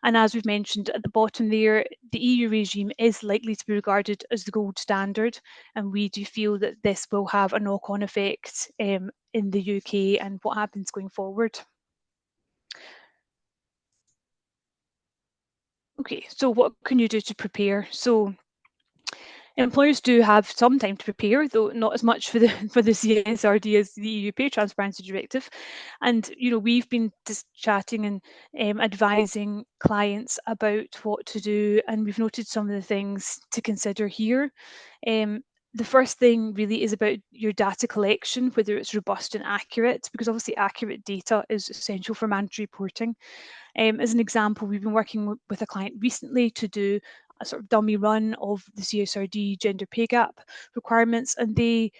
And as we've mentioned at the bottom there, the EU regime is likely to be regarded as the gold standard, and we do feel that this will have a knock-on effect in the UK and what happens going forward. Okay, so what can you do to prepare? So employers do have some time to prepare, though not as much for the CSRD as the EU Pay Transparency Directive. And we've been just chatting and advising clients about what to do, and we've noted some of the things to consider here. The first thing really is about your data collection, whether it's robust and accurate, because obviously accurate data is essential for mandatory reporting. As an example, we've been working with a client recently to do a sort of dummy run of the CSRD gender pay gap requirements, and they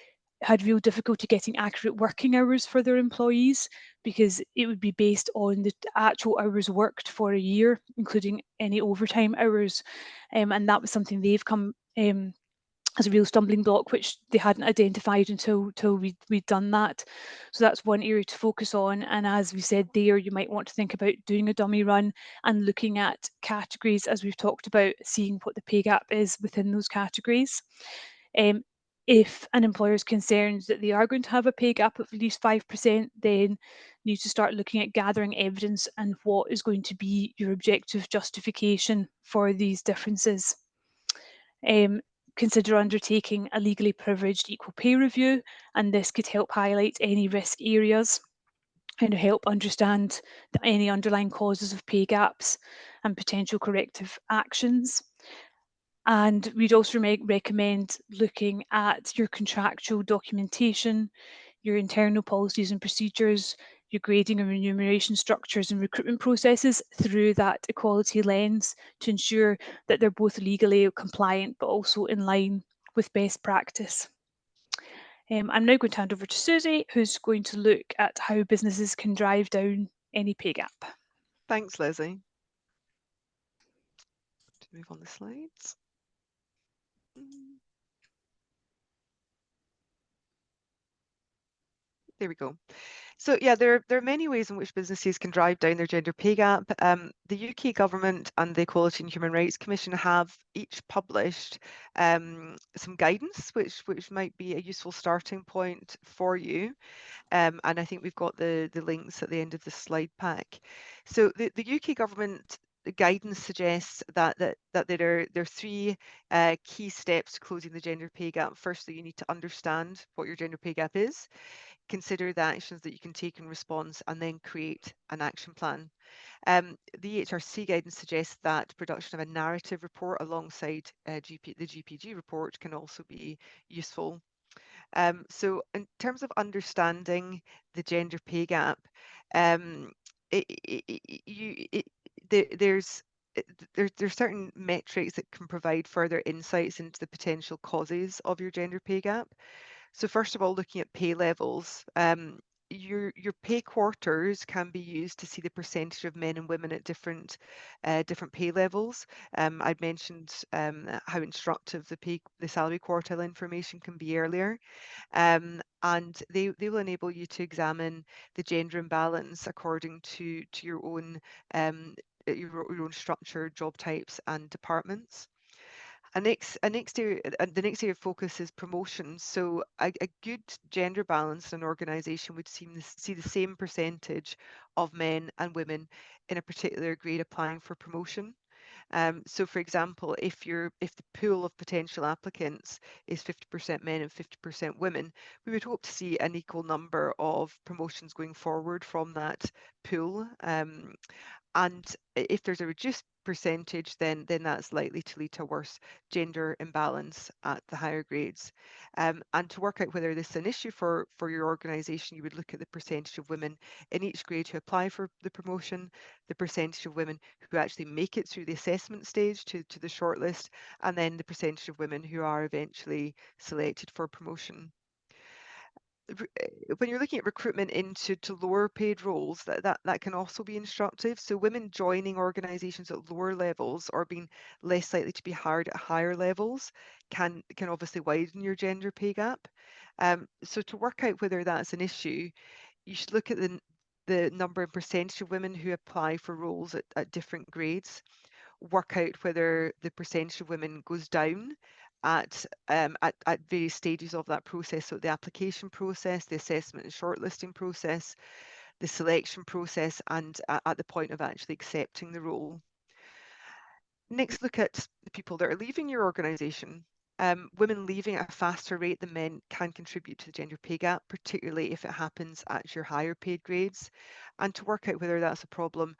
had real difficulty getting accurate working hours for their employees because it would be based on the actual hours worked for a year, including any overtime hours. And that was something they've come as a real stumbling block, which they hadn't identified until we'd done that. So that's one area to focus on. And as we said there, you might want to think about doing a dummy run and looking at categories, as we've talked about, seeing what the pay gap is within those categories. If an employer is concerned that they are going to have a pay gap of at least 5%, then you need to start looking at gathering evidence and what is going to be your objective justification for these differences. Consider undertaking a legally privileged equal pay review, and this could help highlight any risk areas and help understand any underlying causes of pay gaps and potential corrective actions. And we'd also recommend looking at your contractual documentation, your internal policies and procedures, your grading and remuneration structures and recruitment processes through that equality lens to ensure that they're both legally compliant but also in line with best practice. I'm now going to hand over to Susie, who's going to look at how businesses can drive down any pay gap. Thanks, Lesley. To move on the slides. There we go. So yeah, there are many ways in which businesses can drive down their gender pay gap. The UK government and the Equality and Human Rights Commission have each published some guidance, which might be a useful starting point for you. And I think we've got the links at the end of the slide pack. So the UK government guidance suggests that there are three key steps to closing the gender pay gap. Firstly, you need to understand what your gender pay gap is, consider the actions that you can take in response, and then create an action plan. The EHRC guidance suggests that production of a narrative report alongside the GPG report can also be useful. So in terms of understanding the gender pay gap, there's certain metrics that can provide further insights into the potential causes of your gender pay gap. So first of all, looking at pay levels, your pay quarters can be used to see the percentage of men and women at different pay levels. I'd mentioned how instructive the salary quartile information can be earlier, and they will enable you to examine the gender imbalance according to your own structure, job types, and departments. The next area of focus is promotions. So a good gender balance in an organisation would see the same percentage of men and women in a particular grade applying for promotion. So for example, if the pool of potential applicants is 50% men and 50% women, we would hope to see an equal number of promotions going forward from that pool. And if there's a reduced percentage, then that's likely to lead to a worse gender imbalance at the higher grades. And to work out whether this is an issue for your organisation, you would look at the percentage of women in each grade who apply for the promotion, the percentage of women who actually make it through the assessment stage to the shortlist, and then the percentage of women who are eventually selected for promotion. When you're looking at recruitment into lower paid roles, that can also be instructive. So women joining organisations at lower levels or being less likely to be hired at higher levels can obviously widen your gender pay gap. So to work out whether that's an issue, you should look at the number and percentage of women who apply for roles at different grades, work out whether the percentage of women goes down at various stages of that process. So the application process, the assessment and shortlisting process, the selection process, and at the point of actually accepting the role. Next, look at the people that are leaving your organisation. Women leaving at a faster rate than men can contribute to the gender pay gap, particularly if it happens at your higher paid grades. And to work out whether that's a problem,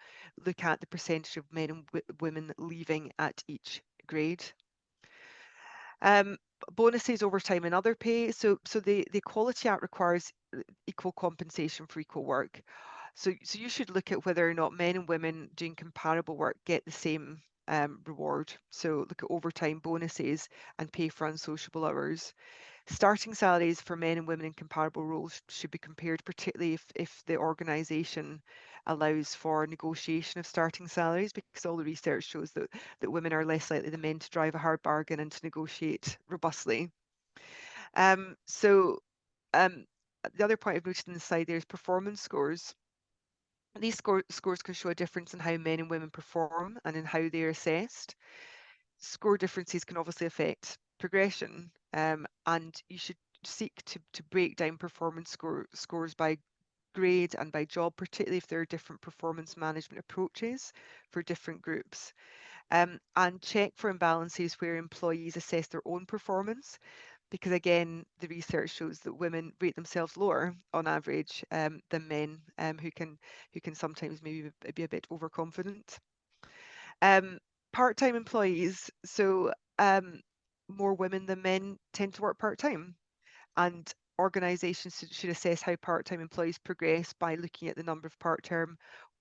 look at the percentage of men and women leaving at each grade. Bonuses, overtime and other pay. So the Equality Act requires equal compensation for equal work. So you should look at whether or not men and women doing comparable work get the same reward. So look at overtime, bonuses and pay for unsociable hours. Starting salaries for men and women in comparable roles should be compared, particularly if the organisation allows for negotiation of starting salaries, because all the research shows that women are less likely than men to drive a hard bargain and to negotiate robustly. The other point I've noted in the slide there is performance scores. These scores can show a difference in how men and women perform and in how they're assessed. Score differences can obviously affect progression, and you should seek to break down performance scores by grade and by job, particularly if there are different performance management approaches for different groups. And check for imbalances where employees assess their own performance, because again, the research shows that women rate themselves lower on average than men, who can sometimes maybe be a bit overconfident. Part-time employees, so more women than men tend to work part-time, and organisations should assess how part-time employees progress by looking at the number of part-time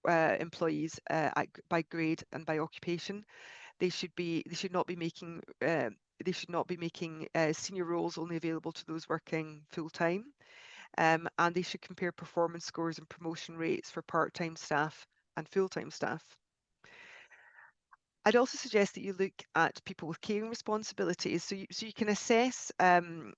employees by grade and by occupation. They should not be making senior roles only available to those working full-time, and they should compare performance scores and promotion rates for part-time staff and full-time staff. I'd also suggest that you look at people with caring responsibilities, so you can assess to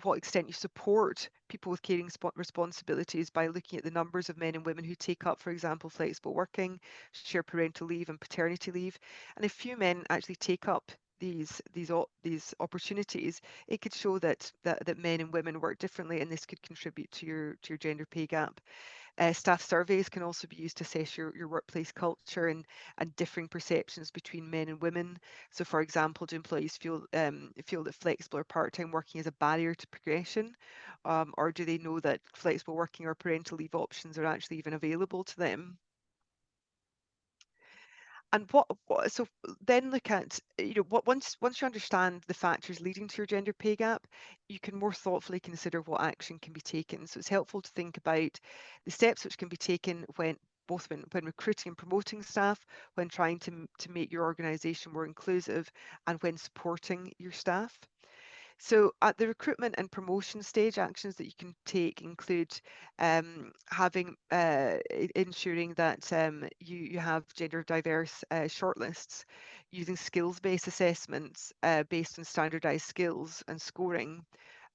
what extent you support people with caring responsibilities by looking at the numbers of men and women who take up, for example, flexible working, share parental leave and paternity leave. And if few men actually take up these opportunities, it could show that men and women work differently, and this could contribute to your gender pay gap. Staff surveys can also be used to assess your workplace culture and differing perceptions between men and women. So, for example, do employees feel that flexible or part-time working is a barrier to progression, or do they know that flexible working or parental leave options are actually even available to them? And so then look at, once you understand the factors leading to your gender pay gap, you can more thoughtfully consider what action can be taken. So it's helpful to think about the steps which can be taken when recruiting and promoting staff, when trying to make your organisation more inclusive, and when supporting your staff. So at the recruitment and promotion stage, actions that you can take include ensuring that you have gender diverse shortlists, using skills-based assessments based on standardised skills and scoring,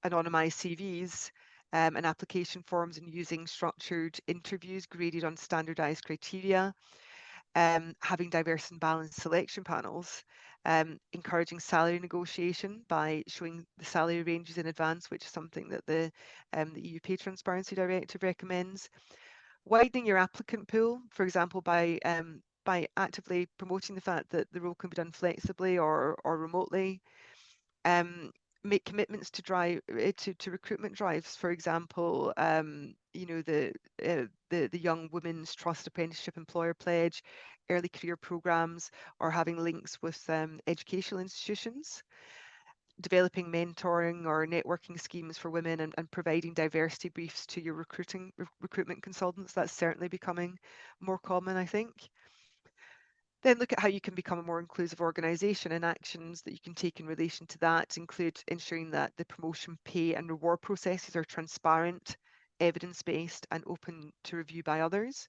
anonymised CVs and application forms, and using structured interviews graded on standardised criteria, having diverse and balanced selection panels, encouraging salary negotiation by showing the salary ranges in advance, which is something that the EU Pay Transparency Directive recommends, widening your applicant pool, for example, by actively promoting the fact that the role can be done flexibly or remotely, make commitments to drive to recruitment drives. For example, you know, the Young Women's Trust Apprenticeship Employer Pledge, early career programs, or having links with educational institutions. Developing mentoring or networking schemes for women, and providing diversity briefs to your recruitment consultants. That's certainly becoming more common, I think. Then look at how you can become a more inclusive organisation, and actions that you can take in relation to that include ensuring that the promotion, pay and reward processes are transparent, evidence-based and open to review by others.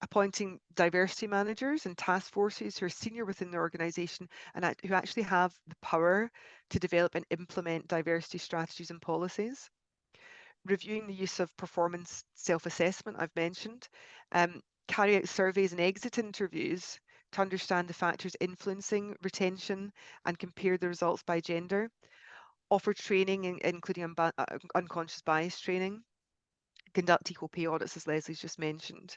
Appointing diversity managers and task forces who are senior within the organisation and who actually have the power to develop and implement diversity strategies and policies. Reviewing the use of performance self-assessment, I've mentioned. Carry out surveys and exit interviews to understand the factors influencing retention and compare the results by gender. Offer training, including unconscious bias training. Conduct equal pay audits, as Lesley's just mentioned.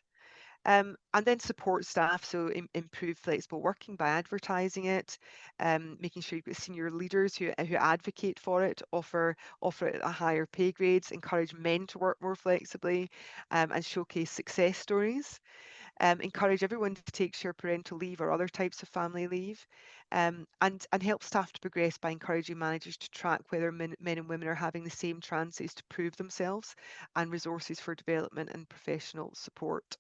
And then support staff, so improve flexible working by advertising it, making sure you've got senior leaders who advocate for it, offer it at higher pay grades, encourage men to work more flexibly, and showcase success stories. Encourage everyone to take shared parental leave or other types of family leave, and help staff to progress by encouraging managers to track whether men and women are having the same chances to prove themselves, and resources for development and professional support.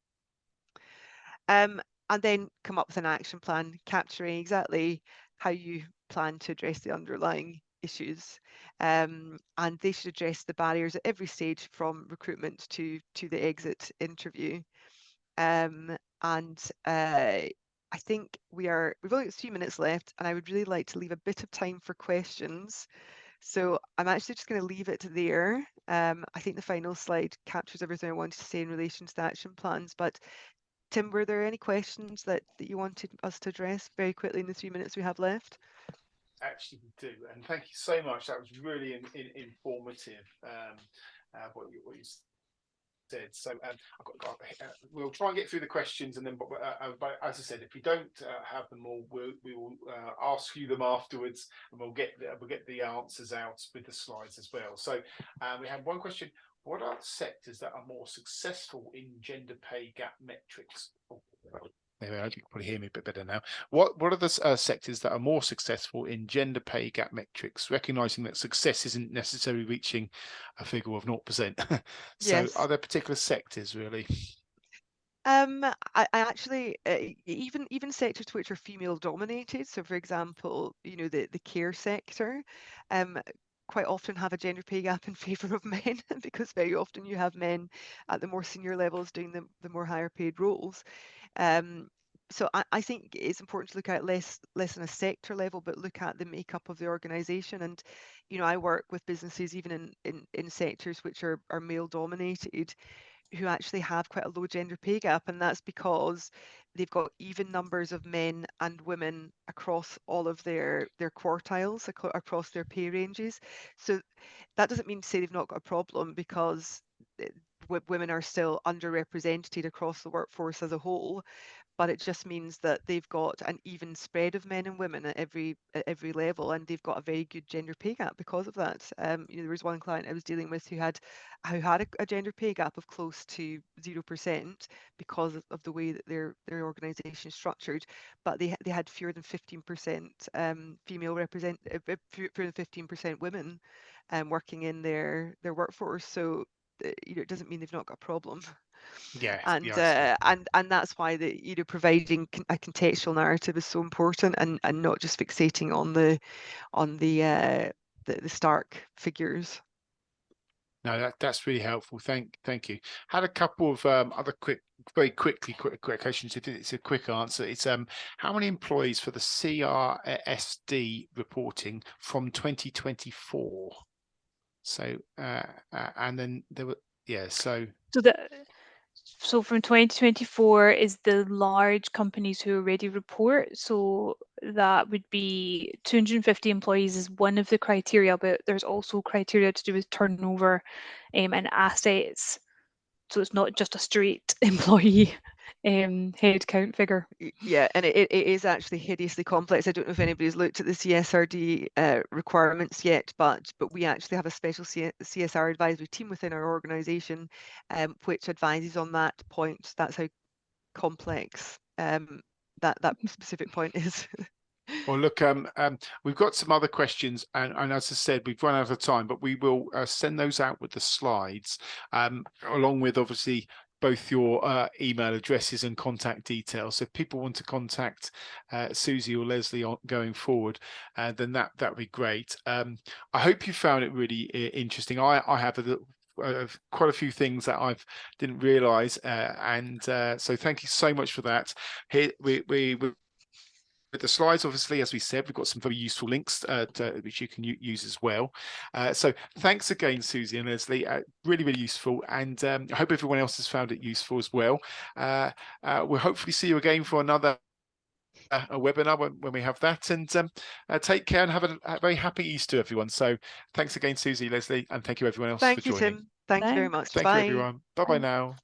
And then come up with an action plan capturing exactly how you plan to address the underlying issues. And they should address the barriers at every stage, from recruitment to the exit interview. I think we've only got a few minutes left, and I would really like to leave a bit of time for questions. So I'm actually just going to leave it there. I think the final slide captures everything I wanted to say in relation to the action plans. But Tim, were there any questions that you wanted us to address very quickly in the 3 minutes we have left? Actually, we do, and thank you so much. That was really informative. What you said. So we'll try and get through the questions, and then, but as I said, if we don't have them all, we will ask you them afterwards, and we'll get the answers out with the slides as well. So we have one question. What are sectors that are more successful in gender pay gap metrics? There we are. You can probably hear me a bit better now. What are the sectors that are more successful in gender pay gap metrics, recognizing that success isn't necessarily reaching a figure of 0%? So Yes. are there particular sectors really? I actually, even sectors which are female dominated, so for example, you know, the care sector, quite often have a gender pay gap in favour of men, because very often you have men at the more senior levels doing the more higher paid roles. So I think it's important to look at less on a sector level, but look at the makeup of the organisation. And you know, I work with businesses even in sectors which are male dominated, who actually have quite a low gender pay gap, and that's because they've got even numbers of men and women across all of their quartiles, across their pay ranges. So that doesn't mean to say they've not got a problem, because women are still underrepresented across the workforce as a whole, but it just means that they've got an even spread of men and women at every level, and they've got a very good gender pay gap because of that. You know, there was one client I was dealing with who had a gender pay gap of close to 0% because of the way that their organisation is structured, but they had fewer than 15% female fewer than 15% women working in their workforce. So you know, it doesn't mean they've not got a problem. Yeah, and that's why you know, providing a contextual narrative is so important, and not just fixating on the stark figures. No, that's really helpful. Thank you. Had a couple of other quick questions. It's a quick answer. It's how many employees for the CSRD reporting from 2024? So and then there were So from 2024 is the large companies who already report. So that would be 250 employees is one of the criteria, but there's also criteria to do with turnover and assets. So it's not just a straight employee. head count figure. Yeah, and it is actually hideously complex. I don't know if anybody's looked at the CSRD requirements yet, but we actually have a special CSR advisory team within our organisation, which advises on that point. That's how complex that specific point is. Well, look, we've got some other questions, and as I said, we've run out of time, but we will send those out with the slides, along with obviously both your email addresses and contact details. So if people want to contact Susie or Lesley going forward, then that would be great. I hope you found it really interesting. I have quite a few things that I didn't realise, and so thank you so much for that. Here with the slides, obviously, as we said, we've got some very useful links which you can use as well. So thanks again, Susie and Lesley. Really, really useful. And I hope everyone else has found it useful as well. We'll hopefully see you again for another a webinar when we have that. And take care and have a very happy Easter, everyone. So thanks again, Susie, Lesley, and thank you everyone else for joining. Thank you, Tim. Thank you very much. Thank you, everyone. Bye-bye now.